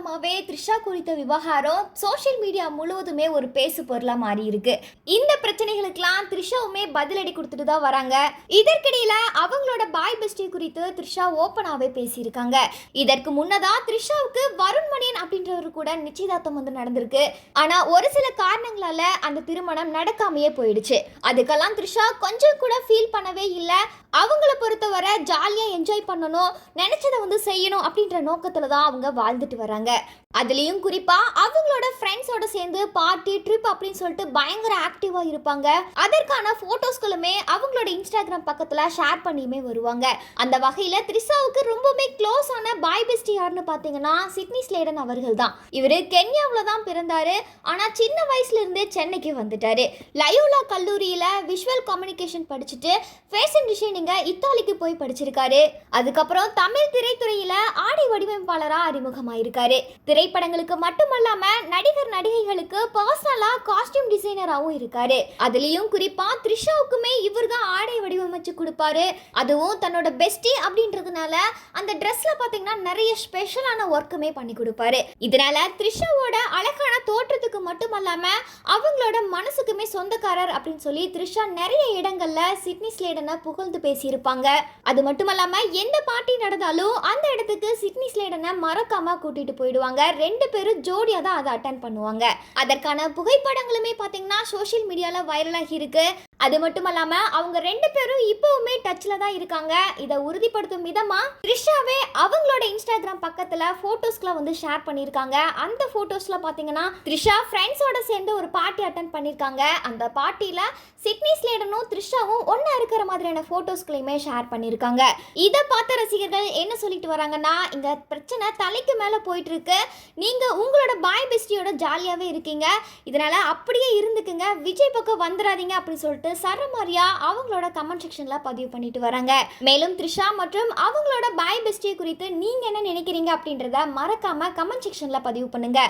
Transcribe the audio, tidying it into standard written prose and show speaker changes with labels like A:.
A: காலமாவே த்ரிஷா குறித்த விவகாரம் social media முழுவதுமே ஒரு பேசு பொருளா மாறி இருக்கு. இந்த பிரச்சனைகளுக்கெல்லாம் த்ரிஷாவுமே பதிலடி கொடுத்துட்டு தான் வராங்க. இதற்கிடையில அவங்களோட பாய் பெஸ்டி குறித்து த்ரிஷா ஓப்பனாவே பேசியிருக்காங்க. இதற்கு முன்னதா த்ரிஷாவுக்கு வருண் மணியன் அப்படின்றவரு கூட நிச்சயதார்த்தம் வந்து நடந்திருக்கு. ஆனா ஒரு சில காரணங்களால அந்த திருமணம் நடக்காமையே போயிடுச்சு. அதுக்கெல்லாம் த்ரிஷா கொஞ்சம் கூட ஃபீல் பண்ணவே இல்லை. அவங்கள பொறுத்தவரை ஜாலியாக என்ஜாய் பண்ணணும், நினைச்சதை வந்து செய்யணும் அப்படின்ற நோக்கத்தில் தான் அவங்க வாழ்ந்துட்டு வராங்க. அதுலேயும் குறிப்பாக அவங்களோட ஃப்ரெண்ட்ஸோட சேர்ந்து பார்ட்டி ட்ரிப் அப்படின்னு சொல்லிட்டு பயங்கர ஆக்டிவாக இருப்பாங்க. அதற்கான ஃபோட்டோஸ்களுமே அவங்களோட இன்ஸ்டாகிராம் பக்கத்தில் ஷேர் பண்ணியுமே வருவாங்க. அந்த வகையில் த்ரிஷாவுக்கு ரொம்பவுமே க்ளோஸ் ஆன பாய் பெஸ்டி யாருன்னு பார்த்தீங்கன்னா சிட்னி ஸ்லேடன் அவர்கள் தான். இவர் கென்யாவில் தான் பிறந்தாரு. ஆனால் சின்ன வயசுல இருந்தே சென்னைக்கு வந்துட்டாரு. லயோலா கல்லூரியில் விஷுவல் கம்யூனிகேஷன் படிச்சுட்டு ஃபேஷன் டிசைனிங்க இத்தாலிக்கு போய் படிச்சிருக்காரு. அதுக்கப்புறம் தமிழ் திரைத்துறையில் ஆடை வடிவமைப்பாளராக அறிமுகமாயிருக்காரு. திரைப்படங்களுக்கு மட்டுமல்லாம நடிகர் நடிகைகளுக்கு பர்சனலா காஸ்டியூம் டிசைனராகவும் இருக்காரு. அதுலயும் குறிப்பா த்ரிஷாவுக்குமே இவர் தான் ஆடை வடிவமைச்சு கொடுப்பாரு. அதுவும் தன்னோட பெஸ்டி அப்படின்றதுனால அந்த ட்ரெஸ்ல பாத்தீங்கன்னா நிறைய ஸ்பெஷலான ஒர்க்குமே பண்ணி கொடுப்பாரு. இதனால த்ரிஷாவோட அழகான தோற்றத்துக்கு மட்டுமல்லாம அவங்களோட மனசுக்குமே சொந்தக்காரர் அப்படின்னு சொல்லி த்ரிஷா நிறைய இடங்கள்ல சிட்னி ஸ்லேடனை புகழ்ந்து பேசியிருப்பாங்க. அது மட்டுமல்லாம எந்த பார்ட்டி நடந்தாலும் அந்த இடத்துக்கு சிட்னி ஸ்லேடனை மறக்காம கூட்டிட்டு போயிடுவாங்க. ரெண்டு பேரும் ஜோடியாக தான் அதை அட்டென்ட் பண்ணுவாங்க. அதற்கான புகைப்படங்களுமே பார்த்தீங்கன்னா சோஷியல் மீடியாவில் வைரலாகி இருக்கு. அது மட்டும் இல்லாமல் அவங்க ரெண்டு பேரும் இப்போவுமே டச்சில் தான் இருக்காங்க. இதை உறுதிப்படுத்தும் விதமாக த்ரிஷாவே அவங்களோட இன்ஸ்டாகிராம் பக்கத்தில் ஃபோட்டோஸ்களை வந்து ஷேர் பண்ணியிருக்காங்க. அந்த ஃபோட்டோஸில் பார்த்தீங்கன்னா த்ரிஷா ஃப்ரெண்ட்ஸோட சேர்ந்து ஒரு பார்ட்டி அட்டென்ட் பண்ணியிருக்காங்க. அந்த பார்ட்டியில் சிட்னி ஸ்லேடனும் த்ரிஷாவும் ஒன்றா இருக்கிற மாதிரியான ஃபோட்டோஸ்களையுமே ஷேர் பண்ணியிருக்காங்க. இதை பார்த்த ரசிகர்கள் என்ன சொல்லிட்டு வராங்கன்னா, இங்கே பிரச்சனை தலைக்கு மேலே போயிட்டு இருக்கு, நீங்கள் உங்களோட பாய் பெஸ்டியோட ஜாலியாகவே இருக்கீங்க, இதனால் அப்படியே இருந்துக்குங்க, விஜய் பக்கம் வந்துடாதீங்க அப்படின்னு சொல்லிட்டு சரமாரியா அவங்களோட கமெண்ட் செக்ஷன்ல பதிவு பண்ணிட்டு வராங்க. மேலும் த்ரிஷா மற்றும் அவங்களோட பாய் பெஸ்டி குறித்து நீங்க என்ன நினைக்கிறீங்க அப்படின்றத மறக்காம கமெண்ட் செக்ஷன்ல பதிவு பண்ணுங்க.